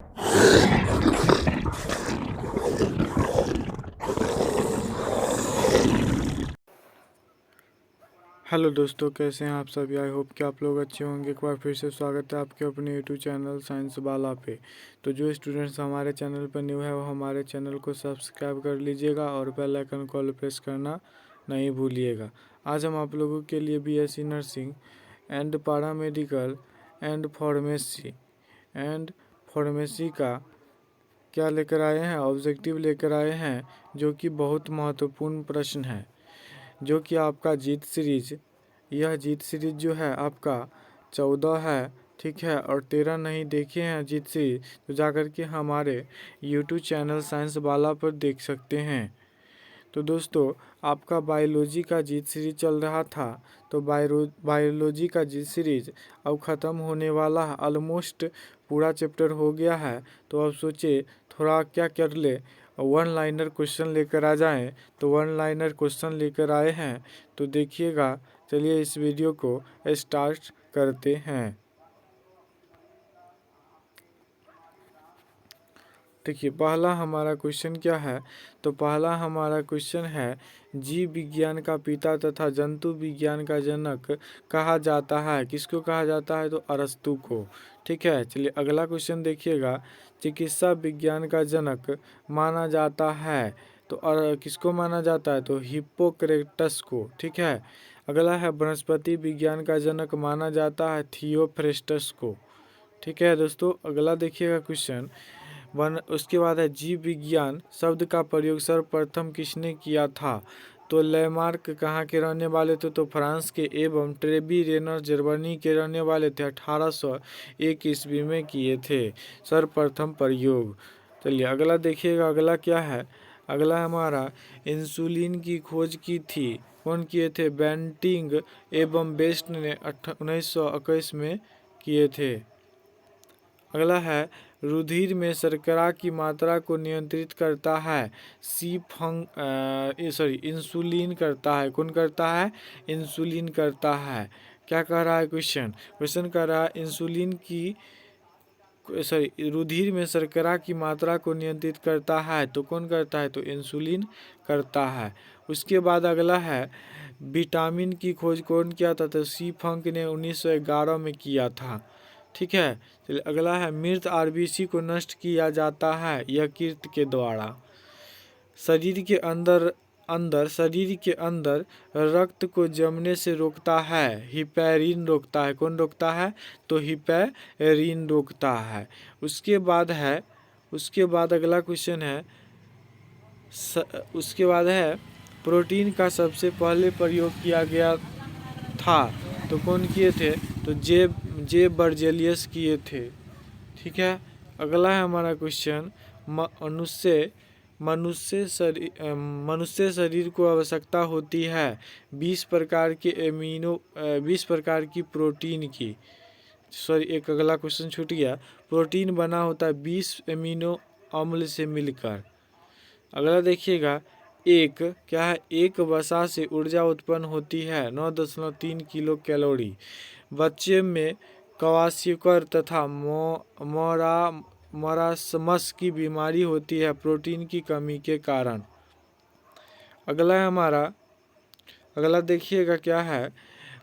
Hello दोस्तों, कैसे हैं आप सभी। आई होप कि आप लोग अच्छे होंगे। एक बार फिर से स्वागत है आपके अपने यूट्यूब चैनल साइंस बाला पे। तो जो स्टूडेंट्स हमारे चैनल पर न्यू है वो हमारे चैनल को सब्सक्राइब कर लीजिएगा और बेल आइकन को ऑल प्रेस करना नहीं भूलिएगा। आज हम आप लोगों के लिए BSc nursing and paramedical and pharmacy का क्या लेकर आए हैं, ऑब्जेक्टिव लेकर आए हैं, जो कि बहुत महत्वपूर्ण प्रश्न है, जो कि आपका जीत सीरीज, यह जीत सीरीज जो है आपका 14 है, ठीक है, और 13 नहीं देखे हैं जीत सीरीज तो जाकर के हमारे यूट्यूब चैनल साइंस वाला पर देख सकते हैं। तो दोस्तों, आपका बायोलॉजी का जीत सीरीज चल रहा था, तो बायोलॉजी का जीत सीरीज अब ख़त्म होने वाला है। ऑलमोस्ट पूरा चैप्टर हो गया है। तो अब सोचे थोड़ा क्या कर ले, वन लाइनर क्वेश्चन लेकर आ जाएं। तो वन लाइनर क्वेश्चन लेकर आए हैं, तो देखिएगा। चलिए इस वीडियो को स्टार्ट करते हैं। देखिए, पहला हमारा क्वेश्चन क्या है। तो पहला हमारा क्वेश्चन है, जीव विज्ञान का पिता तथा जंतु विज्ञान का जनक कहा जाता है। किसको कहा जाता है? तो अरस्तु को। ठीक है, चलिए अगला क्वेश्चन देखिएगा। चिकित्सा विज्ञान का जनक माना जाता है, तो किसको माना जाता है? तो हिप्पोक्रेटस को। ठीक है, अगला है, वनस्पति विज्ञान का जनक माना जाता है थियोफ्रेस्टस को। ठीक है दोस्तों, अगला देखिएगा क्वेश्चन। उसके बाद है, जीव विज्ञान शब्द का प्रयोग सर्वप्रथम किसने किया था? तो लेमार्क कहाँ के रहने वाले थे? तो फ्रांस के। एवं ट्रेबी रेनर जर्मनी के रहने वाले थे। 1801 ईस्वी में किए थे सर्वप्रथम प्रयोग। चलिए अगला देखिएगा, अगला क्या है। अगला हमारा, इंसुलिन की खोज की थी, कौन किए थे? बेंटिंग एवं बेस्ट ने 1921 में किए थे। अगला है, रुधिर में शर्करा की मात्रा को नियंत्रित करता है इंसुलिन करता है। कौन करता है? इंसुलिन करता है। क्या कह रहा है क्वेश्चन? क्वेश्चन कह रहा है, इंसुलिन की रुधिर में शर्करा की मात्रा को नियंत्रित करता है, तो कौन करता है? तो इंसुलिन करता है। उसके बाद अगला है, विटामिन की खोज कौन किया था? तो सी फंक ने 1911 में किया था। ठीक है, चलिए अगला है, मृत आरबीसी को नष्ट किया जाता है यकृत के द्वारा। शरीर के अंदर रक्त को जमने से रोकता है, हिपैरिन रोकता है। कौन रोकता है? तो हिपैरिन रोकता है। उसके बाद अगला क्वेश्चन है, उसके बाद है, प्रोटीन का सबसे पहले प्रयोग किया गया था, तो कौन किए थे? तो जे बर्जेलियस किए थे। ठीक है, अगला है हमारा क्वेश्चन, मनुष्य शरीर को आवश्यकता होती है 20 प्रकार की प्रोटीन की। एक अगला क्वेश्चन छूट गया। प्रोटीन बना होता है 20 एमिनो अम्ल से मिलकर। अगला देखिएगा, क्या है? एक वसा से ऊर्जा उत्पन्न होती है 9.3 किलो कैलोरी। बच्चे में क्वाशियोकर तथा मरासमस की बीमारी होती है प्रोटीन की कमी के कारण। अगला देखिएगा क्या है,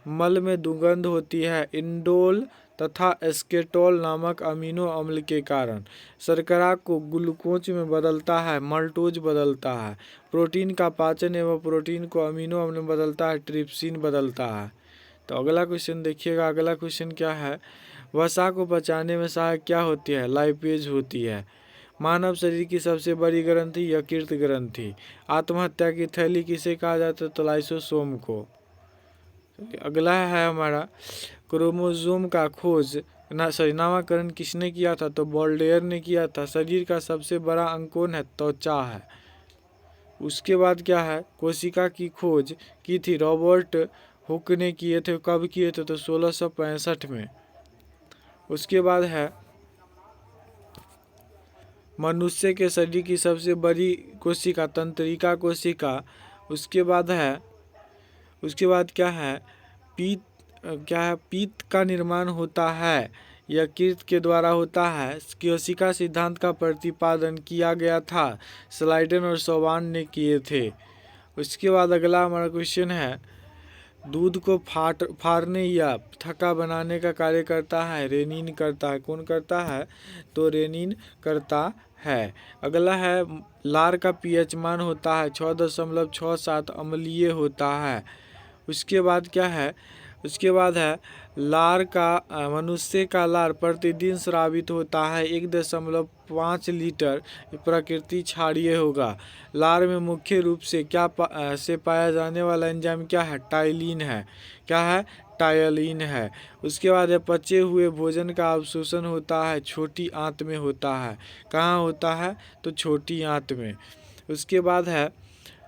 मल में दुर्गंध होती है इंडोल तथा एस्केटोल नामक अमीनो अम्ल के कारण। शर्करा को ग्लूकोज में बदलता है मल्टोज बदलता है। प्रोटीन का पाचन एवं प्रोटीन को अमीनो अम्ल में बदलता है ट्रिप्सिन बदलता है। तो अगला क्वेश्चन देखिएगा, अगला क्वेश्चन क्या है, वसा को पचाने में सहायक क्या होती है? लाइपेज होती है। मानव शरीर की सबसे बड़ी ग्रंथि यकृत ग्रंथि। आत्महत्या की थैली किसे कहा जाता है? तो लाइसोसोम को। अगला है हमारा, क्रोमोसोम का नामकरण किसने किया था? तो बोल्डेयर ने किया था। शरीर का सबसे बड़ा अंग कौन है? त्वचा है। उसके बाद क्या है, कोशिका की खोज की थी रॉबर्ट हुक ने किए थे। कब किए थे? तो 1665 में। उसके बाद है, मनुष्य के शरीर की सबसे बड़ी कोशिका तंत्रिका कोशिका। उसके बाद क्या है, पीत का निर्माण होता है यकृत के द्वारा होता है। कोशिका सिद्धांत का प्रतिपादन किया गया था, स्लाइडन और सोवान ने किए थे। उसके बाद अगला हमारा क्वेश्चन है, दूध को फाड़ने या थक्का बनाने का कार्य करता है, रेनिन करता है। कौन करता है? तो रेनिन करता है। अगला है, लार का पीएच मान होता है 6.67, अम्लीय होता है। उसके बाद क्या है? उसके बाद है, लार का मनुष्य का लार प्रतिदिन स्रावित होता है 1.5 लीटर, प्रकृति क्षारीय होगा। लार में मुख्य रूप से से पाया जाने वाला एंजाइम क्या है? टाइलिन है। क्या है? टायलिन है। उसके बाद है, पचे हुए भोजन का अवशोषण होता है, छोटी आंत में होता है। कहाँ होता है? तो छोटी आंत में। उसके बाद है,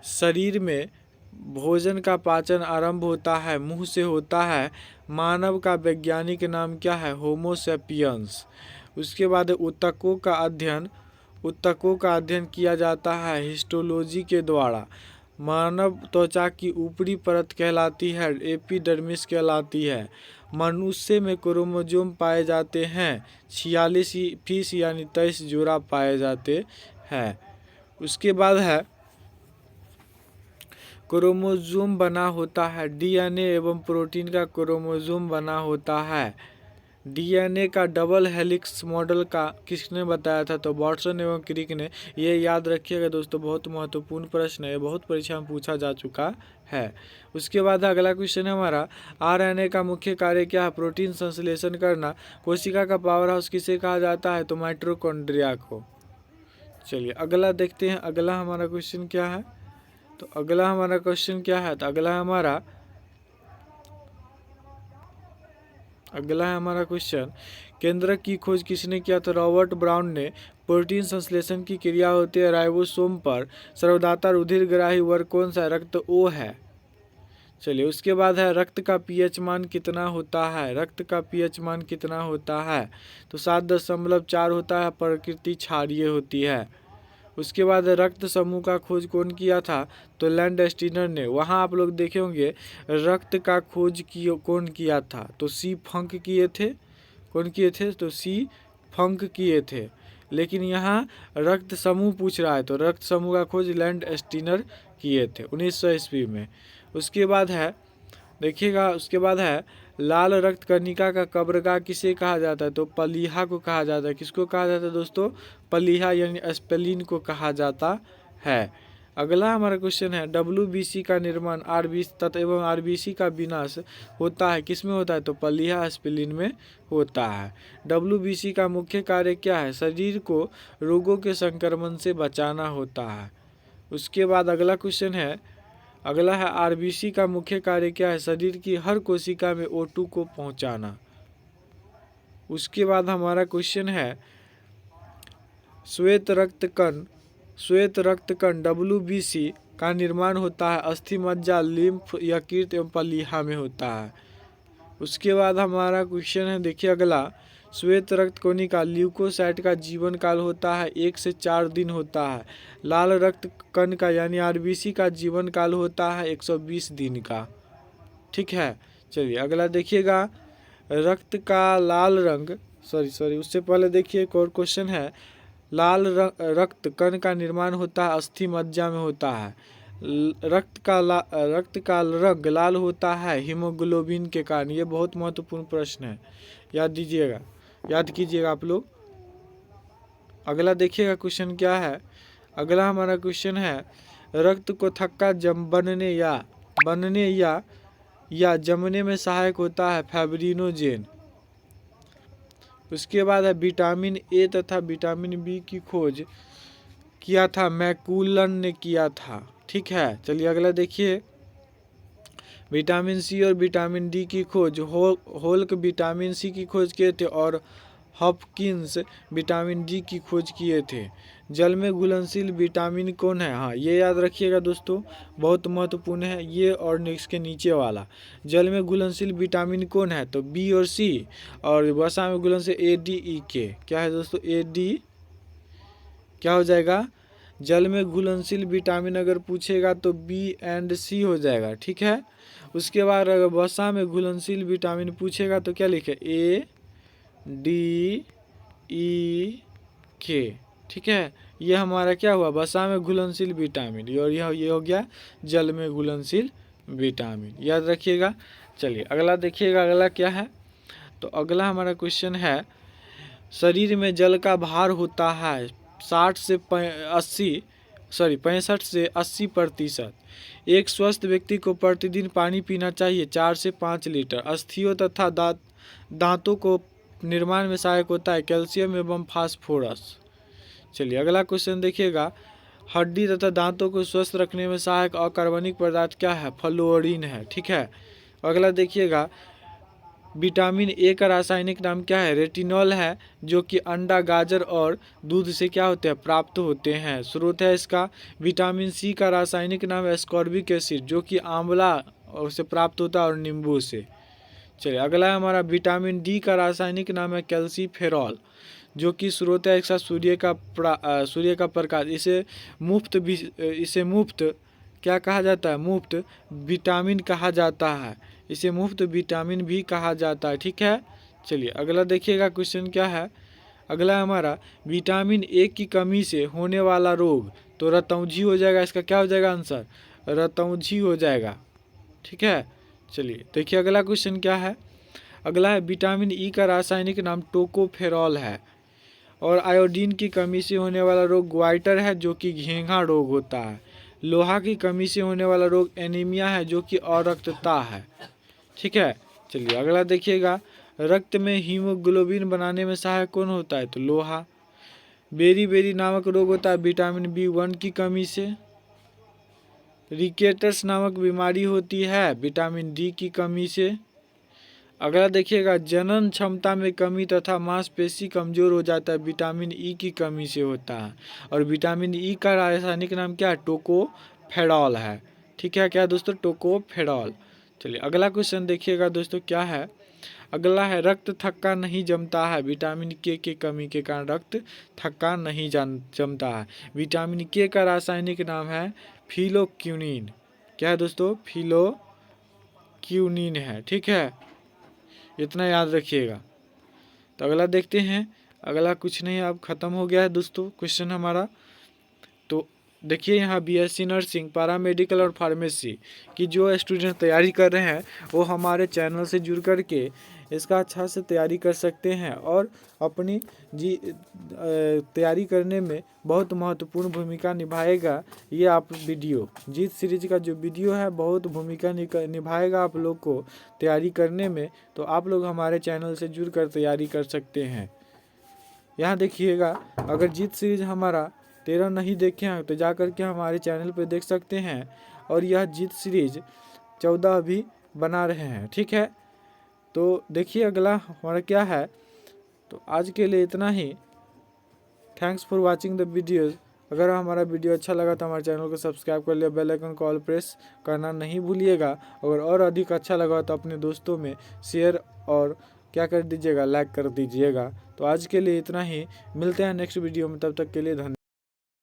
शरीर में भोजन का पाचन आरंभ होता है, मुंह से होता है। मानव का वैज्ञानिक नाम क्या है? होमो सेपियंस। उसके बाद उत्तकों का अध्ययन किया जाता है हिस्टोलॉजी के द्वारा। मानव त्वचा की ऊपरी परत कहलाती है, एपिडर्मिस कहलाती है। मनुष्य में क्रोमोसोम पाए जाते हैं 46 यानी 23 जोड़ा पाए जाते हैं। उसके बाद है, क्रोमोसोम बना होता है, डीएनए एवं प्रोटीन का क्रोमोसोम बना होता है। डीएनए का डबल हेलिक्स मॉडल का किसने बताया था? तो वाटसन एवं क्रिक ने। ये याद रखिएगा दोस्तों, बहुत महत्वपूर्ण प्रश्न है, बहुत परीक्षा में पूछा जा चुका है। उसके बाद अगला क्वेश्चन है हमारा, आरएनए का मुख्य कार्य क्या है? प्रोटीन संश्लेषण करना। कोशिका का पावर हाउस किसे कहा जाता है? तो माइटोकॉन्ड्रिया को। चलिए अगला देखते हैं, अगला हमारा क्वेश्चन क्या है? तो अगला हमारा क्वेश्चन क्या है? तो अगला है हमारा क्वेश्चन, केंद्रक की खोज किसने किया? तो रॉबर्ट ब्राउन ने। प्रोटीन संश्लेषण की क्रिया होती है राइबोसोम पर। सर्वदाता रुधिरग्राही वर्ग कौन सा? रक्त ओ है। चलिए उसके बाद है, रक्त का पीएच मान कितना होता है? रक्त का पीएच मान कितना होता है? तो 7.4 होता है, प्रकृति क्षारीय होती है। उसके बाद रक्त समूह का खोज कौन किया था? तो लैंडस्टीनर ने। वहाँ आप लोग देखे होंगे, रक्त का खोज कौन किया था? तो सी फंक किए थे। कौन किए थे? तो सी फंक किए थे। लेकिन यहाँ रक्त समूह पूछ रहा है, तो रक्त समूह का खोज लैंडस्टीनर किए थे 1900 ईस्वी में। उसके बाद है, देखिएगा, उसके बाद है, लाल रक्त कणिका का कब्रगाह किसे कहा जाता है? तो प्लीहा को कहा जाता है। किसको कहा जाता है दोस्तों? प्लीहा यानी स्प्लीन को कहा जाता है। अगला हमारा क्वेश्चन है, डब्ल्यूबीसी का निर्माण आरबीसी तत्व एवं आरबीसी का विनाश होता है, किसमें होता है? तो प्लीहा स्प्लीन में होता है। डब्ल्यूबीसी का मुख्य कार्य क्या है? शरीर को रोगों के संक्रमण से बचाना होता है। उसके बाद अगला क्वेश्चन है, अगला है, आरबीसी का मुख्य कार्य क्या है? शरीर की हर कोशिका में O2 को पहुंचाना। उसके बाद हमारा क्वेश्चन है, श्वेत रक्त कण डब्ल्यूबीसी का निर्माण होता है अस्थि मज्जा, लिम्फ, यकृत एवं प्लीहा में होता है। उसके बाद हमारा क्वेश्चन है, देखिए अगला, श्वेत रक्त कणिका ल्यूकोसाइट का जीवन काल होता है 1 से 4 दिन होता है। लाल रक्त कण का यानी आरबीसी का जीवन काल होता है 120 दिन का। ठीक है। चलिए अगला देखिएगा, रक्त का लाल रंग, उससे पहले देखिए एक और क्वेश्चन है, रक्त कण का निर्माण होता है अस्थि मज्जा में होता है। रक्त का रंग लाल होता है हीमोग्लोबिन के कारण। ये बहुत महत्वपूर्ण प्रश्न है, याद कीजिएगा आप लोग। अगला देखिएगा क्वेश्चन क्या है। अगला हमारा क्वेश्चन है, रक्त को थक्का बनने या जमने में सहायक होता है फाइब्रिनोजेन। उसके बाद है, विटामिन ए तथा विटामिन बी की खोज किया था मैकुलन ने किया था। ठीक है। चलिए अगला देखिए, विटामिन सी और विटामिन डी की खोज होल्क विटामिन सी की खोज किए थे और हॉपकिंस विटामिन डी की खोज किए थे। जल में घुलनशील विटामिन कौन है? हाँ, ये याद रखिएगा दोस्तों, बहुत महत्वपूर्ण है ये और इसके नीचे वाला। जल में घुलनशील विटामिन कौन है? तो बी और सी। और वसा में घुलनशील ADE क्या है दोस्तों? AD क्या हो जाएगा? जल में घुलनशील विटामिन अगर पूछेगा तो B एंड C हो जाएगा। ठीक है। उसके बाद अगर वसा में घुलनशील विटामिन पूछेगा तो क्या लिखे? A के। ठीक है, ये हमारा क्या हुआ, वसा में घुलनशील विटामिन, और ये हो गया जल में घुलनशील विटामिन, याद रखिएगा। चलिए अगला देखिएगा, अगला क्या है। तो अगला हमारा क्वेश्चन है, शरीर में जल का भार होता है 65 से 80%। एक स्वस्थ व्यक्ति को प्रतिदिन पानी पीना चाहिए 4 से 5 लीटर। अस्थियों तथा दांतों को निर्माण में सहायक होता है कैल्शियम एवं फास्फोरस। चलिए अगला क्वेश्चन देखिएगा, हड्डी तथा दांतों को स्वस्थ रखने में सहायक अकार्बनिक पदार्थ क्या है, फ्लोरीन है। ठीक है, अगला देखिएगा, विटामिन ए का रासायनिक नाम क्या है, रेटिनॉल है, जो कि अंडा, गाजर और दूध से क्या होते हैं, प्राप्त होते हैं। स्रोत है इसका। विटामिन सी का रासायनिक नाम है एस्कॉर्बिक एसिड, जो कि आंवला से प्राप्त होता है और नींबू से। चलिए अगला है हमारा, विटामिन डी का रासायनिक नाम है कैल्सीफेरॉल, जो कि स्रोत है इसका सूर्य का प्रकाश। इसे मुफ्त क्या कहा जाता है, मुफ्त विटामिन कहा जाता है, इसे मुफ्त विटामिन भी कहा जाता है। ठीक है, चलिए अगला देखिएगा क्वेश्चन क्या है। अगला हमारा, विटामिन ए की कमी से होने वाला रोग, तो रतौंधी हो जाएगा, इसका क्या हो जाएगा आंसर, रतौंधी हो जाएगा। ठीक है, चलिए देखिए अगला क्वेश्चन क्या है। अगला है, विटामिन ई का रासायनिक नाम टोकोफेरॉल है, और आयोडीन की कमी से होने वाला रोग ग्वाइटर है, जो कि घेंघा रोग होता है। लोहा की कमी से होने वाला रोग एनीमिया है, जो कि अरक्तता है। ठीक है, चलिए अगला देखिएगा, रक्त में हीमोग्लोबिन बनाने में सहायक कौन होता है, तो लोहा। बेरी नामक रोग होता है विटामिन B1 की कमी से। रिकेटस नामक बीमारी होती है विटामिन डी की कमी से। अगला देखिएगा, जनन क्षमता में कमी तथा मांसपेशी कमजोर हो जाता है विटामिन ई की कमी से होता है, और विटामिन ई का रासायनिक नाम क्या है, टोकोफेरॉल है। ठीक है, क्या दोस्तों, टोकोफेरॉल। चलिए अगला क्वेश्चन देखिएगा दोस्तों क्या है। अगला है, रक्त थक्का नहीं जमता है विटामिन के कमी के कारण रक्त थक्का नहीं जमता है। विटामिन के का रासायनिक नाम है फिलोक्यूनिन। क्या है दोस्तों, फिलोक्यूनिन है। ठीक है, इतना याद रखिएगा। तो अगला देखते हैं, अगला कुछ नहीं, अब खत्म हो गया है दोस्तों क्वेश्चन हमारा। तो देखिए यहाँ बीएससी नर्सिंग, पैरामेडिकल और फार्मेसी की जो स्टूडेंट तैयारी कर रहे हैं, वो हमारे चैनल से जुड़ कर के इसका अच्छा से तैयारी कर सकते हैं, और अपनी तैयारी करने में बहुत महत्वपूर्ण भूमिका निभाएगा। ये आप वीडियो, जीत सीरीज का जो वीडियो है, बहुत भूमिका निभाएगा आप लोग को तैयारी करने में। तो आप लोग हमारे चैनल से जुड़ कर तैयारी कर सकते हैं। यहाँ देखिएगा, अगर जीत सीरीज हमारा 13 नहीं देखे हैं तो जा कर के हमारे चैनल पे देख सकते हैं, और यह जीत सीरीज 14 भी बना रहे हैं। ठीक है, तो देखिए अगला हमारा क्या है। तो आज के लिए इतना ही। Thanks for watching the videos. अगर हमारा वीडियो अच्छा लगा तो हमारे चैनल को सब्सक्राइब कर लिया, बेल आइकन को ऑल प्रेस करना नहीं भूलिएगा। अगर और अधिक अच्छा लगा तो अपने दोस्तों में शेयर और क्या कर दीजिएगा, लाइक कर दीजिएगा। तो आज के लिए इतना ही, मिलते हैं नेक्स्ट वीडियो में, तब तक के लिए धन्यवाद।